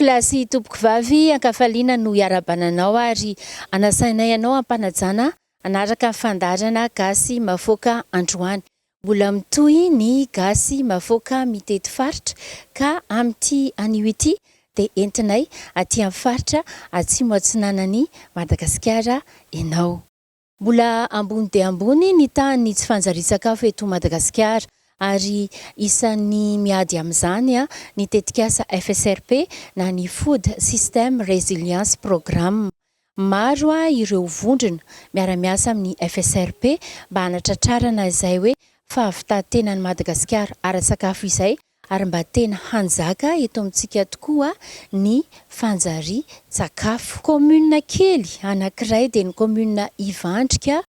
Kilasy tompoko vavy ankafaliana no iarabananao ary anasainay ianao ampanajana anaraka fandarana gasy mafoaka androany. Mbola mitohy ny gasy mafoaka mitety faritra ka amin'ity anio ity dia entinay aty amin'ny faritra atsimo atsinanan'i Madagasikara ianao. Mbola ambony dia ambony ny tany tsy fanjarian-tsakafo eto Madagasikara ary isan'ny miady amin'izany ny tetikasa FSRP na ny Food System Resilience Programme. Maro ireo vondrona miara-miasa amin'ny FSRP mba hanatratrarana izay hoe fahavitatenan'i Madagasikara ara-sakafo izay ary mba tena hanjaka eto amintsika tokoa ny fanjarian-tsakafo. Commune kely anankiray dia ny commune Ivandrika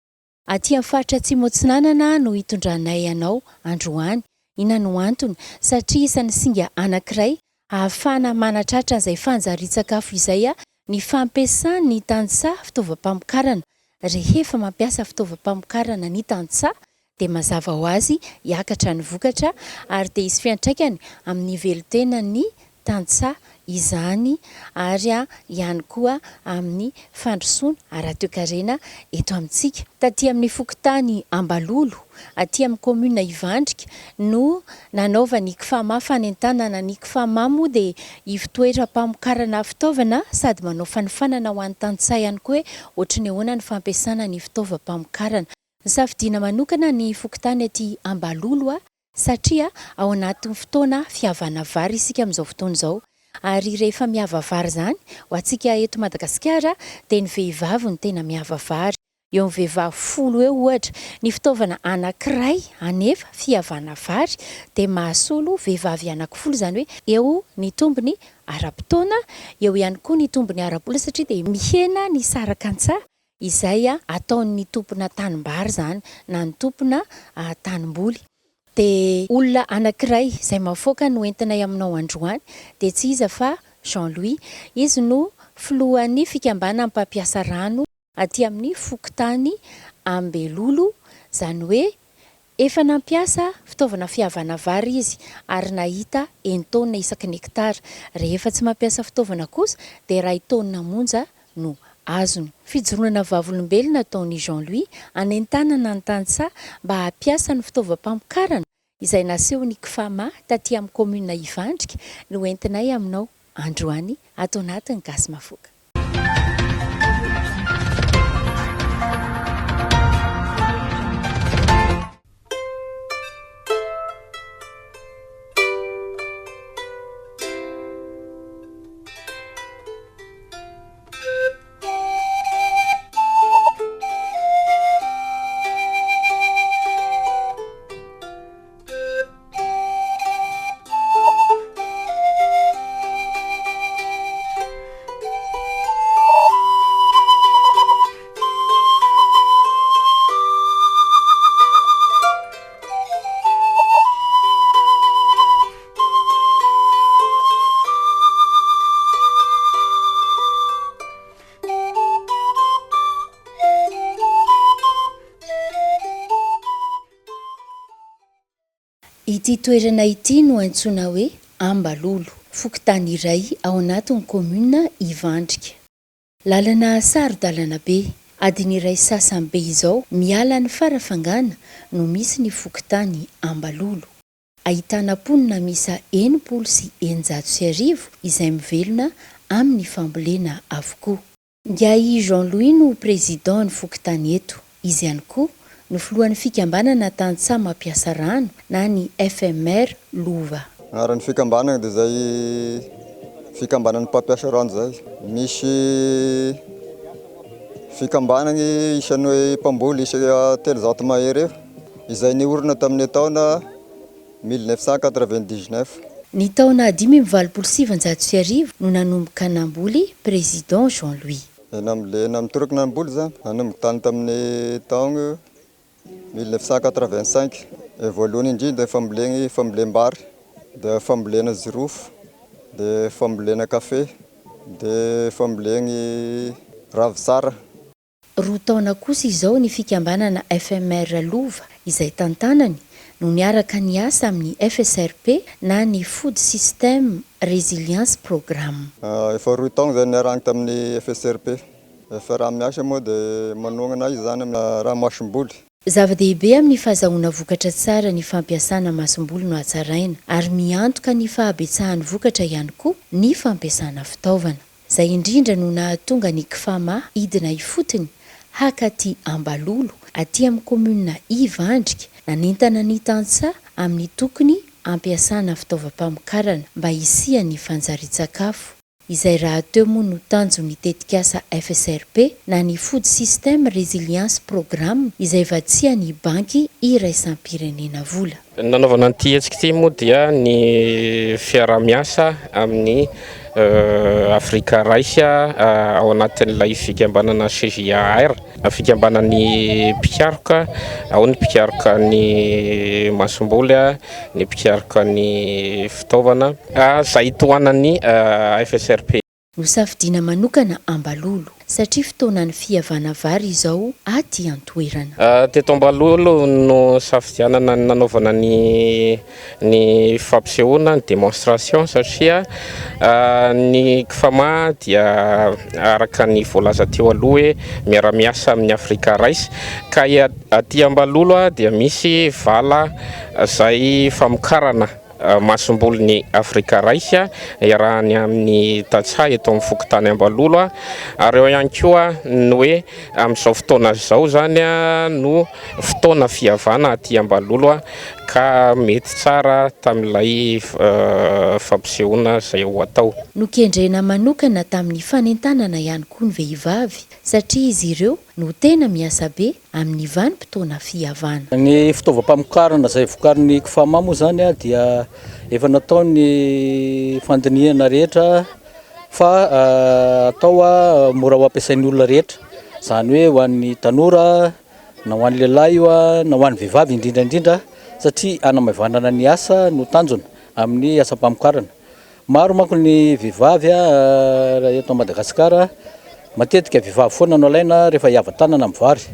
aty amin'ny faritra atsimo atsinanana no hitondranay ianao androany. Ina no antony? Satria isan'ny singa anankiray ahafana manatratra izay fanjarian-tsakafo izay ny fampiasany ny tantsaha fitaovam-pamokarana. Rehefa mampiasa fitaovam-pamokarana ny tantsaha dia mazava ho azy hiakatra ny vokatra ary dia hisy fiantraikany amin'ny velotenan'ny tantsaha izany ary ihany koa amin'ny fandrosoana ara-toekarena eto amintsika. Taty amin'ny fokontany Ambalolo aty amin'ny commune Ivandrika no nanaova ny KFAMA fanentanana. Ny KFAMA moa dia ivitoeram-pamokarana fitaovana sady manao fanifanana ho an'ny tantsaha ihany koa hoe ohatry ny ahoana ny fampiasana ny fitaovam-pamokarana. Safidiana manokana ny fokontany aty Ambalolo satria ao anatin'ny fotoana fihavana vary isika amin'izao fotoana izao. Ary rehefa miava vary izany ho antsika eto Madagasikara dia ny vehivavy no tena miava vary. Eo amin'ny vehivavy 10 eo ohatra ny fitaovana anankiray anefa fihavana vary dia mahasolo vehivavy anankifolo, izany hoe eo ny tombony ara-potoana, eo ihany koa ny tombony ara-bola satria dia mihena ny sarakantsaha izay ataon'ny tompona tanimbary izany na ny tompona tanimboly. Dia olona anankiray izay mafoaka no entinay aminao androany dia tsy iza fa Jean-Louis. Izy no filohan'ny fikambana mpampiasa rano aty amin'ny fokontany Ambelolo, izany hoe efa nampiasa fitaovana fihavana vary izy ary nahita 1 tonne isaky ny hektara. Rehefa tsy mampiasa fitaovana kosa dia 2 tonne monja no azony. Fijoroana vavolombelona ataon'i Jean-Louis anentanana ny tantsaha mba hampiasa ny fitaovam-pamokarana izay nasehony KFAMA taty amin'ny commune Ivandrika no entinay aminao androany ato anatin'ny gasy mafoaka. Ity toerana ity no antsoina hoe Ambalolo, fokontany iray ao anatin'ny commune Ivandrika. Lalana saro-dalana be, adiny iray sasany be izao miala ny farafangana no misy ny fokontany Ambalolo. Ahitana mponina misa 990 izay mivelona amin'ny fambolena avokoa. Ngiahy Jean-Louis no président ny fokontany eto. Izy ihany koa no filohan'ny fikambanana tantsaha mampiasa rano na ny FMR Lova. Aran'ny fikambanana dia zay fikambanan'ny mpampiasa rano zay. Misy fikambanana isan'ny hoe mpamboly isa 300 mahery eo izay niorina tamin'ny taona 1999. Ny taona 1997 no nanomboka namboly président Jean-Louis. Namitoroky namboly zany nanomboka tany tamin'ny taona 1985. Voalohany indrindra fambolem-bary, dia fambolena jirofo, dia fambolena kafe, dia fambolena ravintsara. 2 taona kosa izao ny fikambanana FMR Lova izay tantanany no niaraka ny asa amin'ny FSRP na ny Food System Resilience Programme. Efa 2 taogno zay niarahana tamin'ny FSRP. Efa raha miasa moa dia manognana izany amin'ny raha masom-boly. Zava-dehibe amin'ny fahazahoana vokatra tsara ny fampiasana masom-boly no hatsaraina ary miantoka ny fahabetsahan'ny vokatra ihany koa ny fampiasana fitaovana. Izay indrindra no nahatonga ny KFAMA idina ifotony hakaty Ambalolo aty amin'ny komuna Ivandrika nanentana ny tantsaha amin'ny tokony ampiasana fitaovam-pamokarana mba hisian'ny fanjarian-tsakafo. Izay raha teo moa no tanjo ny tetikasa FSRP na ny Food System Resilience Programme izay vatsian'ny banky iraisam-pirenena vola. Nanaovana an'ity hetsika ity moa dia ny fiara-miasa amin'ny Afrika Raisy ao anatin'ilay fikambanana CJAR, fikambanan'ny mpikaroka, ao ny mpikaroka ny masom-boly, ny mpikaroka ny fitaovana, izay tohanan'ny FSRP. Nosafidiana manokana Ambalolo satria fotoanan'ny fihavana vary izao aty an-toerana. Teto Ambalolo no safidianana nanaovana ny fampisehoana, ny démonstration satria ny KFAMA dia araka ny voalaza teo aloha hoe miara-miasa amin'ny Afrika Raisy ka aty Ambalolo dia misy vala izay famokarana masom-boly ny Afrika Raisy iarahany amin'ny tantsaha eto amin'ny fokontany Ambalolo ary eo ihany koa ny hoe amin'izao fotoana izao zany no fotoana fihavana aty Ambalolo ka mety tsara tamin'ilay fampisehoana izay ho atao. Nokendrena manokana tamin'ny fanentanana ihany koa ny vehivavy satria izy ireo no tena miasa be amin'ny vanim-potoana fihavana. Ny fitaovam-pamokarana izay vokarin'ny KFAMA moa zany dia efa natao ny fandinihana rehetra fa atao mora ho ampiasain'ny olona rehetra, izany hoe ho an'ny tanora na ho an'ny lehilahy na ho an'ny vehivavy indrindra satria hanamavanana ny asa no tanjona amin'ny asa-pamokarana. Maro manko ny vehivavy eto Madagasikara, matetika vehivavy foana no alaina rehefa hiava tanana amin'ny vary.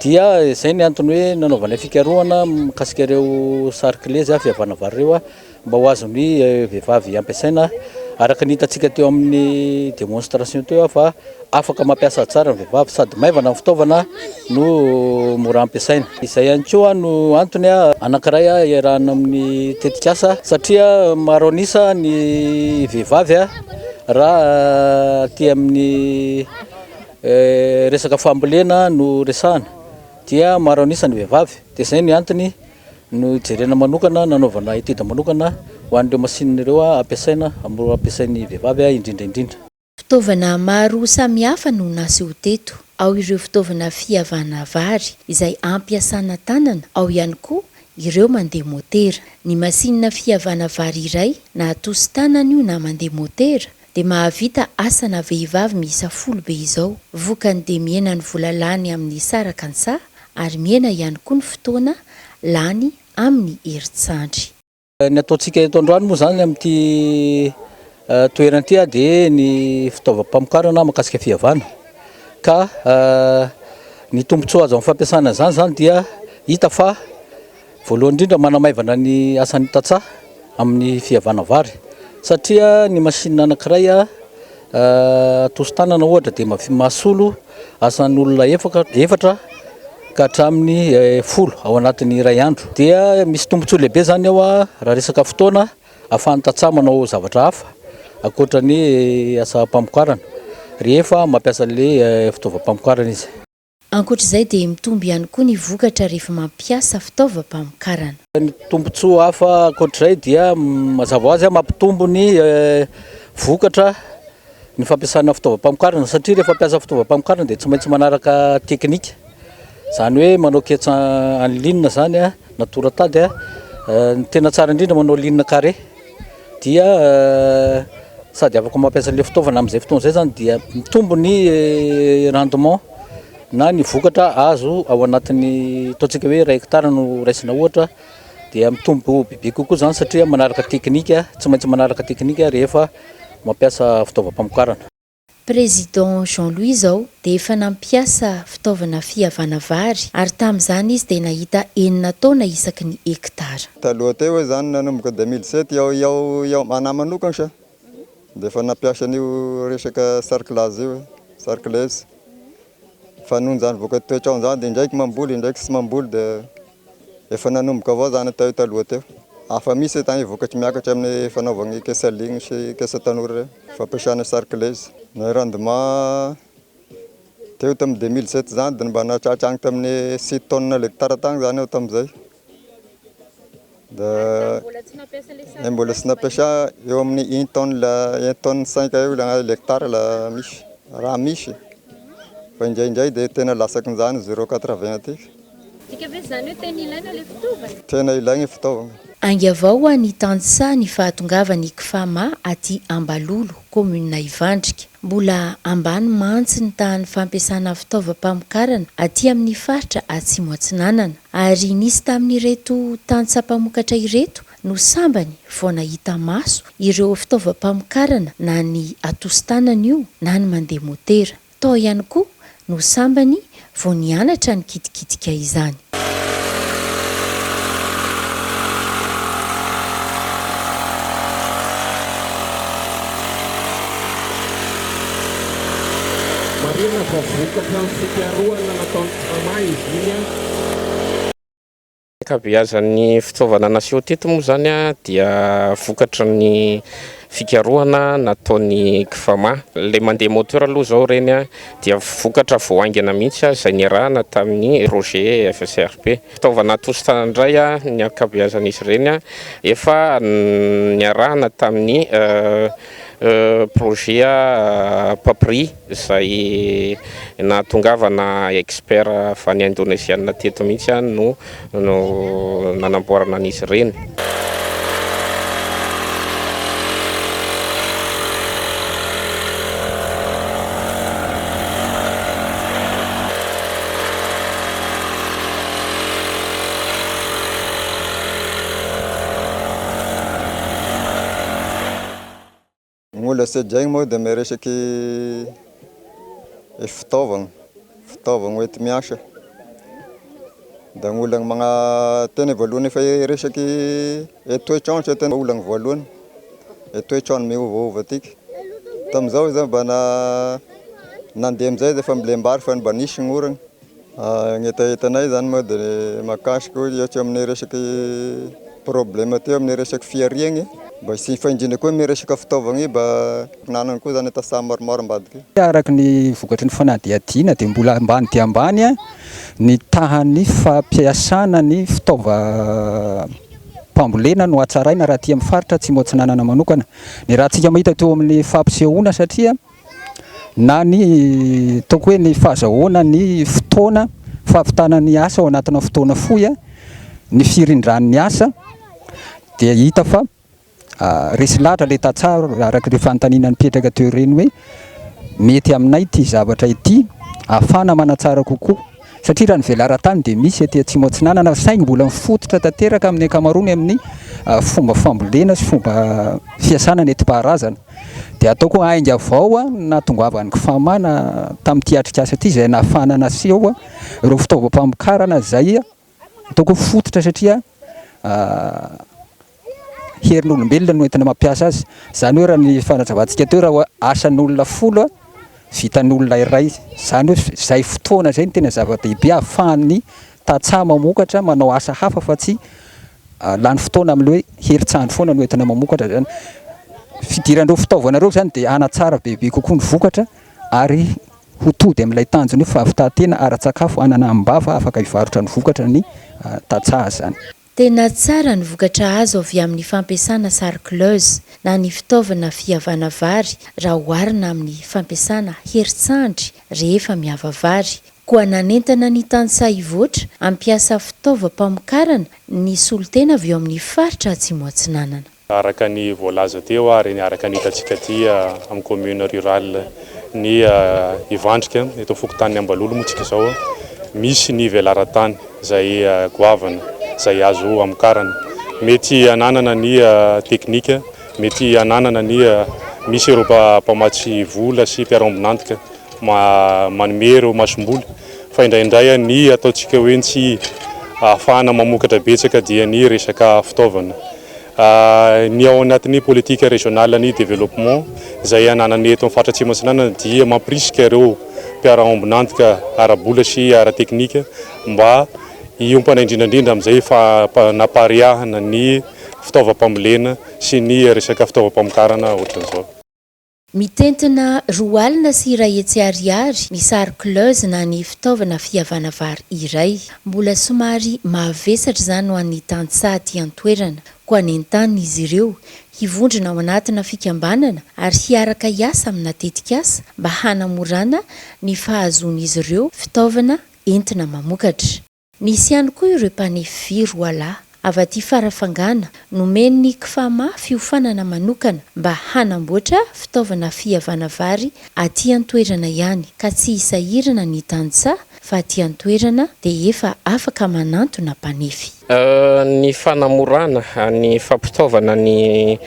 Dia izay ny antony hoe nanaovana fikarohana mikasika ireo sariklezy fihavana vary ireo mba ho azon'ny vehivavy ampiasaina araka ny hitantsika teo amin'ny démonstration teo fa afaka mampiasa tsara ny vehivavy sady maivana ny fitaovana no mora ampiasaina. Izay ihany koa no antony anankiray iarahana amin'ny tetikasa satria maro anisa ny vehivavy raha aty amin'ny resaka fambolena no resahana dia maro anisa ny vehivavy. Dia izay ny antony no jerena manokana nanaovana etida manokana ho an'ireo masinina ireo ampiasaina mora ampiasain'ny vehivavy indrindra. Fitaovana maro samihafa no naseho teto. Ao ireo fitaovana fihavana vary izay ampiasana tanana, ao ihany koa ireo mandeha motera. Ny masinina fihavana vary iray na atosi tanana io na mandeha motera dia mahavita asana vehivavy miisa 10 be izao. Vokany dia miena ny vola lany amin'ny saraka ny saha ary miena ihany koa ny fotoana lany amin'ny herintsandry. Ny ataontsika eto androany moa zany amin'ity toerana ity dia ny fitaovam-pamokarana mahakasika fihavana ka ny tombontsoa azo amin'ny fampiasana zany dia hita fa voalohany indrindra manamaivana ny asan'ny tantsaha amin'ny fihavana vary satria ny masinina anankiray atosi tanana ohatra dia mahasolo asan'olona efatra ka hatramin'ny 10 ao anatin'ny iray andro. Dia misy tombontsoa lehibe zany ao raha resaka fotoana ahafahan'ny tantsaha manao zavatra hafa ankoatra ny asa-pamokarana rehefa mampiasa le fitaovam-pamokarana izy. Ankoatr'izay dia mitombo ihany koa ny vokatra rehefa mampiasa fitaovam-pamokarana. Ny tombontsoa hafa ankoatr'izay dia mazava ho azy mampitombo ny vokatra ny fampiasana fitaovam-pamokarana satria rehefa mampiasa fitaovam-pamokarana dia tsy maintsy manaraka teknika. Izany hoe manao ketsa any linina zany natora tady ny tena tsara indrindra manao linina carré dia sady afaka mampiasa le fitaovana amin'izay fotoana izay zany dia mitombo ny rendement na ny vokatra azo ao anatin'ny ataontsika hoe 1 hectare no raisina ohatra dia mitombo bebe kokoa zany satria manaraka teknika, tsy maintsy manaraka teknika rehefa mampiasa fitaovam-pamokarana. Président Jean-Louis zao dia efa nampiasa fitaovana fihavana vary ary tamin'izany izy dia nahita 9 taona isaky ny hektara. Taloha teo hoe zany nanomboka 2007 iaho mana manokana sa dia efa nampiasa an'io resaka sarclase io sarclase fa noho zany voka toetrandro zany dia indraiky mamboly indraiky tsy mamboly dia efa nanomboka avao zany tao taloha teo. Afa misy tany vokatry miakatra amin'ny fanaovana kesaligny sy kesa tanora fampiasana sarclase. Ny rendement teo tamin'ny 2007 zany dia mba nahatratra agny tamin'ny 7 tonnes l'hectare tagny zany eo tamin'izay. Da mbola tsy nampiasa eo amin'ny 1 tonne 5 eo l'hectare la misy raha misy. Fa indraindray dia tena lasaky zany 0,80 aty. Tika ve zany hoe tena ilaina ilay fitaovana? Tena ilaigna fitaovana. Angy avao ny tantsa ny fahatongavany Kfama aty Ambalolo, commune Ivandrika. Mbola ambany mantsy ny tahan'ny fampiasana fitaovam-pamokarana aty amin'ny faritra Atsimo Atsinanana. Ary nisy tamin'ireto tantsa mpamokatra ireto no sambany vao nahita maso ireo fitaovam-pamokarana na ny atosi-tanana io na ny mandeha motera. Tao ihany koa no sambany vao nianatra ny kitikitika izany. Marina fa vokatra ny fikarohana nataon'ny Kfama izy iny. Ankabeazan'ny fitaovana naseho teto moa zany dia vokatra ny fikarohana nataon'ny Kfama. Le mandeha moteur aloha zao reny dia vokatra voaingana mihitsy izay niarahana tamin'ny projet FSRP. Fitaovana atosi-tanana indray ny ankabeazan'izy reny efa niarahana tamin'ny projet Papri izay nahatongavana expert fa ny Indonesiana teto mihitsy no nanamboarana an'izy ireny. Mbola tsy ajaigny moa dia miresaky fitaovana hoety miasa. Da ny olana teny voalohany efa resaky toetrandro tena olana voalohany. Toetrandro miovaova tiky. Tamin'izao izy mba nandeha amin'izay dia efa milembary fa mba nisy ny orana. Ny etaetanay zany moa dia mahakasiky ohatra amin'ny resaky problème teo amin'ny resaky fiariagny. Mba sy faindrina koa amin'ny resaka fitaovana mba nanana koa zany tasa maromaro ambadika. Araka ny vokatry ny fanadihadiana dia mbola ambany dia ambany ny tahan'ny fampiasana ny fitaovam-pambolena no hatsaraina raha aty amin'ny faritra Atsimo Atsinanana manokana. Ny raha tsika mahita teo amin'ny fampisehoana satria na ny toko hoe ny fahazahoana ny fotoana fahavitana ny asa ao anatina fotoana fohy ny firindran'ny asa dia hita fa resy lahatra le tatsara araka ny fanontaniana nipetraka teo reny hoe mety aminay ity zavatra ity ahafana manatsara kokoa satria raha ny velaran-tany dia misy aty Atsimo Atsinanana saingy mbola mifototra tanteraka amin'ny ankamaroany amin'ny fomba fambolena sy fomba fiasana ny enti-paharazana. Dia ataoko hainga avao nahatongavany Kfama tamin'ity atrikasa ity izay nahafana naseho ireo fitaovam-pamokarana izay ataoko fototra satria herin'olombelona no entina mampiasa azy. Zany hoe raha ny fanazavantsika teo raha asan'olona 10 vitan'olona iray. Zany hoe izay fotoana izay no tena zava-dehibe ahafahany tatsaha mamokatra manao asa hafa fa tsy lany fotoana amin'ilay hoe herintsandro foana no entina mamokatra zany. Fidiran'ireo fitaovanareo zany dia hanatsara bebe kokoa ny vokatra ary ho tody amin'ilay tanjony fahavitantena ara-tsakafo ananam-bava afaka hivarotra ny vokatra ny tatsaha zany. Tena tsara ny vokatra azo avy amin'ny fampiasana sarclase na ny fitaovana fihavana vary raha oharina amin'ny fampiasana herintsandry rehefa miava vary. Koa nanentana ny tantsaha ivoatra ampiasa fitaovam-pamokarana ny solotena avy eo amin'ny faritra Atsimo Atsinanana. Araka ny voalaza teo ary ny araka ny hitantsika aty amin'ny commune rurale ny Ivandrika eto fokontany Ambalolo moa tsika zao misy ny velaran-tany izay goavana izay azo amokarana. Mety ananana ny teknika, mety ananana ny misy ireo mpamatsy vola sy mpiara-miantoka manome ireo masomboly fa indraindray ny ataontsika hoe tsy ahafahana mamokatra betsaka dia ny resaka fitaovana. Ny ao anatin'ny politika régionale ny développement izay ananany eto amin'ny faritra Atsimo Atsinanana dia mampirisika ireo mpiara-miantoka ara-bola sy ara-teknika mba hiompana indrindrandrindra amin'izay napariahana ny fitaovam-pambolena sy ny resaka fitaovam-pamokarana ohatran'izao. Mitentina roa alina sy iray hetsy ariary ny sarikleuse na ny fitaovana fihavana vary iray. Mbola somary mavesatra izany ho an'ny tantsaha aty an-toerana, koa ny an-tany izy ireo hivondrona ao anatina fikambanana ary hiaraka hiasa amina tetikasa mba hanamorana ny fahazoan'izy ireo fitaovana entina mamokatra. Nisy ihany koa ireo mpanefy roa lahy avy aty Farafangana nomeny kifama fiofanana manokana mba hanamboatra fitaovana fihavana vary aty an-toerana ihany, ka tsy hisahirana ny tantsaha fa aty an-toerana dia efa afaka manantona mpanefy. Ny fanamorana ny fampitaovana ny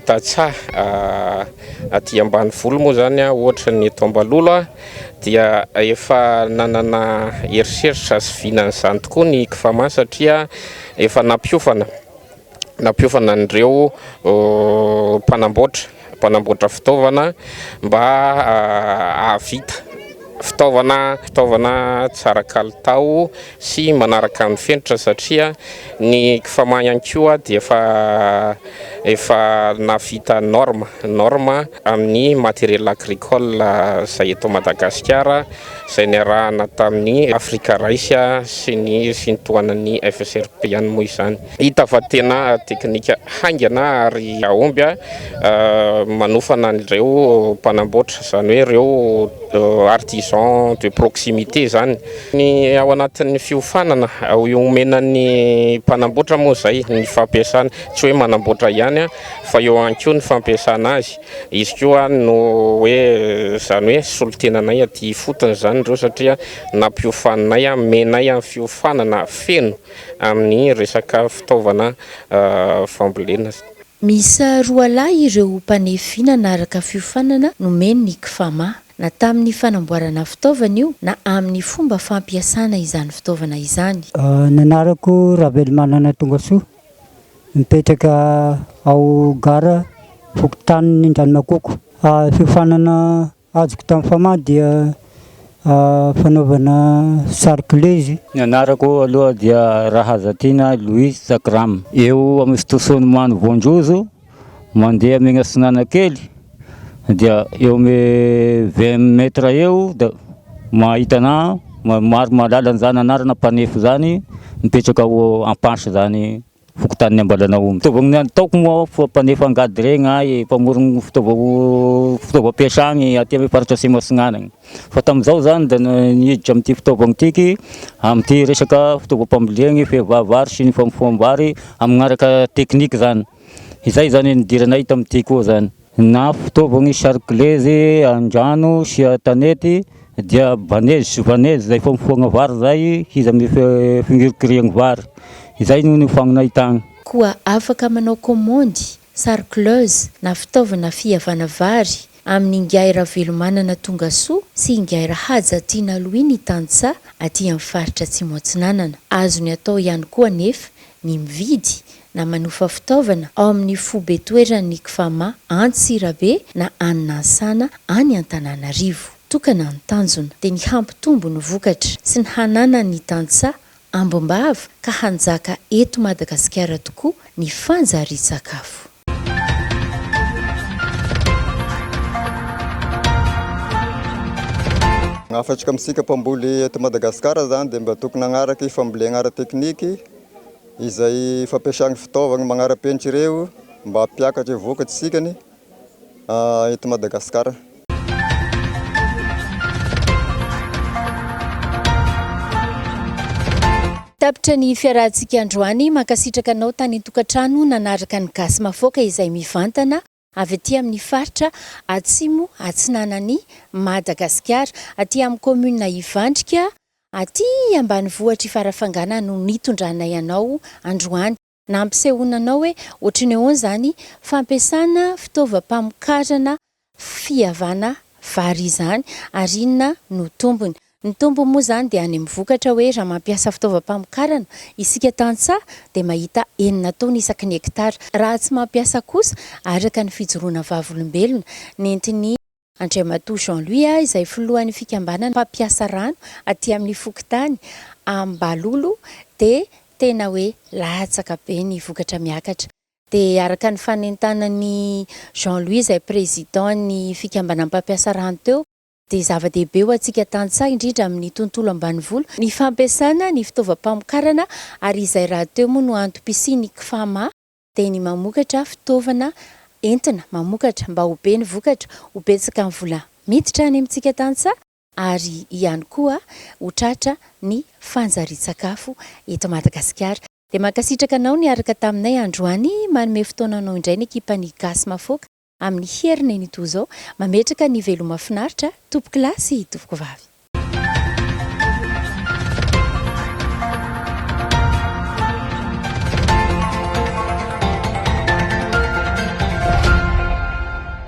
tantsaha aty ambanivolo moa zany ohatra ny eto Ambalolo dia efa nanana eriseritra sy vinan'izany tokoa ny kifama satria efa nampiofana an'ireo mpanamboatra fitaovana mba havita fitaovana tsara kalitao sy manaraka ny fenitra satria ny kifama ihany koa dia efa navita norme amin'ny matériel agricole izay eto Madagasikara izay niarahana tamin'ny Afrika Raisy sy ny fintohanan'ny FSRP ihany moa izany. Hita fa tena teknika haingana ary aomby manofana an'ireo mpanamboatra izany hoe ireo artisan de proximité zany. Ny ao anatin'ny fiofanana iomenan'ny mpanamboatra moa zay ny fampiasana, tsy hoe manamboatra ihany fa eo ihany koa ny fampiasana azy. Izy koa no hoe zany hoe solotenanay aty fotony zany ireo satria nampiofanay menay amin'ny fiofanana feno amin'ny resaka fitaovana fambolena. Misa roa lahy ireo mpanefy nanaraka fiofanana nomeny ny kifama na tamin'ny fanamboarana fitaovana io na amin'ny fomba fampiasana izany fitaovana izany. Nanarako Ravelmanana Tongasoa, mipetraka ao gara Fokotany Nindranmakoko. Fiofanana azoko tamin'ny fama dia fanaovana sarikleuse. Ny anarako aloha dia Rahazatina Louis Zakram. Eo amin'ny fitosony Voanjozo mandeha amin'ny Tsinanakely dia eo me 20 metra eo da mahitana maro malala an'izany anarana mpanefy zany mipetraka ao Ampansy zany Fokotany Ambalanaomby. Fitaovana ataoko moa mpanefy angady regny mpamorona fitaovam-piasany aty amin'ny faritra Atsimo Atsinanana. Fa tamin'izao zany da nihiditra amin'ity fitaovana tiky amin'ity resaka fitaovam-pambolena fihavavary sy ny famofam-bary amin'araka teknika zany. Izay zany nidiranay tamin'ity koa zany. Na fitaovana sarikleuse andrano sy tanety dia banezy zay famofoana vary zay izy amin'ny fingirikiriana vary. Izay no fagnanay tagny. Koa afaka manao komandy sarikleuse na fitaovana fihavana vary amin'ny Ngiahy Ravelomanana Tongasoa sy Ngiahy Rahazatina Louis ny tantsaha aty amin'ny faritra Atsimo Atsinanana. Azony atao ihany koa nefa ny mividy na manofa fitaovana ao amin'ny fobe toeran'ny kifama Antsirabe na Aninansana any Antananarivo. Tokana ny tanjona dia ny hampitombo ny vokatra sy ny hanana ny tantsaha Ambombava ka hanjaka eto Madagasikara tokoa ny fanjari-tsakafo. Afatsika amintsika mpamboly eto Madagasikara zany dia mba tokony agnaraka fambolena ara-tekniky izay fampiasana fitaovana magnara-penitra ireo mba hampiakatra vokatsikany eto Madagasikara. Tapitra ny fiarahantsika androany mankasitraka anao tany tokantrano nanaraka ny gasy mafoaka izay mivantana avy aty amin'ny faritra Atsimo Atsinanan'ny Madagasikara, aty amin'ny commune Ivandrika, aty ambanivohitra Farafangana no nitondranay anao androany. Nampisehoana anao hoe ohatran'ny ahoana zany fampiasana fitaovam-pamokarana fihavana vary izany ary inona no tombony. Ny tombony moa zany dia any mivokatra hoe raha mampiasa fitaovam-pamokarana isika tantsaha dia mahita 9 taona isaky ny hektara. Raha tsy mampiasa kosa araka ny fijoroana vavolombelona. Nentin'ny Andriamatoa Jean-Louis izay filohan'ny fikambanana mpampiasa rano aty amin'ny fokontany Ambalolo dia tena hoe latsaka be ny vokatra miakatra. Dia araka ny fanentanan'ny Jean-Louis izay présiden'ny fikambanana mpampiasa rano teo dia zava-dehibe ho antsika tantsaha indrindra amin'ny tontolo ambanivolo ny fampiasana ny fitaovam-pamokarana ary izay raha teo moa no antom-pisian'ny KFAMA dia ny mamokatra fitaovana entina mamokatra mba ho be ny vokatra ho betsaka ny vola miditra any amintsika tantsaha ary ihany koa ho tratra ny fanjarian-tsakafo eto Madagasikara. Dia mankasitraka anao ny araka taminay androany manome fotoananao indray ny ekipan'ny Gasy Mafoaka amin'ny heriny ny toy izao mametraka ny veloma mahafinaritra tompoko lahy sy tompoko vavy.